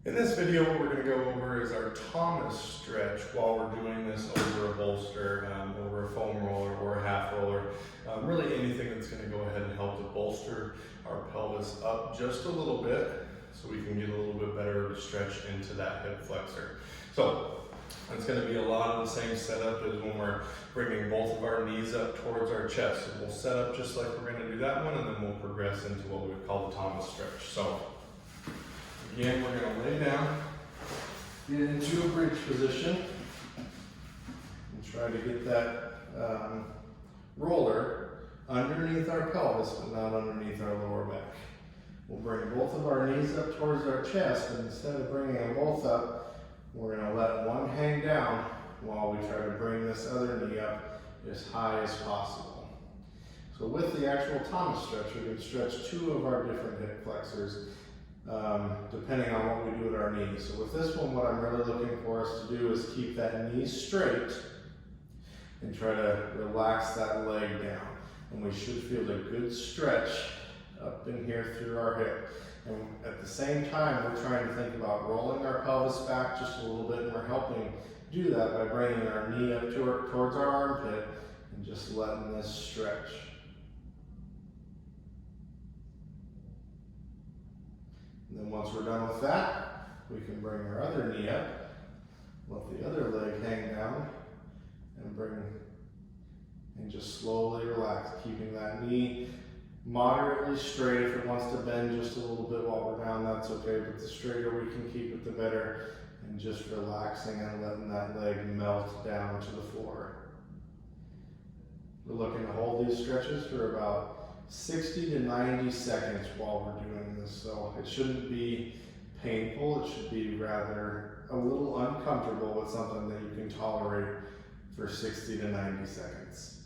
In this video, what we're going to go over is our Thomas stretch while we're doing this over a bolster, over a foam roller or a half roller. Really anything that's going to go ahead and help to bolster our pelvis up just a little bit so we can get a little bit better of a stretch into that hip flexor. So it's going to be a lot of the same setup as when we're bringing both of our knees up towards our chest. So we'll set up just like we're going to do that one, and then we'll progress into what we would call the Thomas stretch. So again, we're going to lay down, get into a bridge position, and try to get that roller underneath our pelvis, but not underneath our lower back. We'll bring both of our knees up towards our chest, and instead of bringing them both up, we're going to let one hang down while we try to bring this other knee up as high as possible. So with the actual Thomas stretch, we can stretch two of our different hip flexors depending on what we do with our knees. So with this one, what I'm really looking for us to do is keep that knee straight and try to relax that leg down. And we should feel a good stretch up in here through our hip. And at the same time, we're trying to think about rolling our pelvis back just a little bit, and we're helping do that by bringing our knee up towards our armpit and just letting this stretch. And then once we're done with that, we can bring our other knee up, let the other leg hang down, and just slowly relax, keeping that knee moderately straight. If it wants to bend just a little bit while we're down, that's okay, but the straighter we can keep it, the better. And just relaxing and letting that leg melt down to the floor. We're looking to hold these stretches for about 60 to 90 seconds while we're doing this. So it shouldn't be painful, it should be rather a little uncomfortable, but something that you can tolerate for 60 to 90 seconds.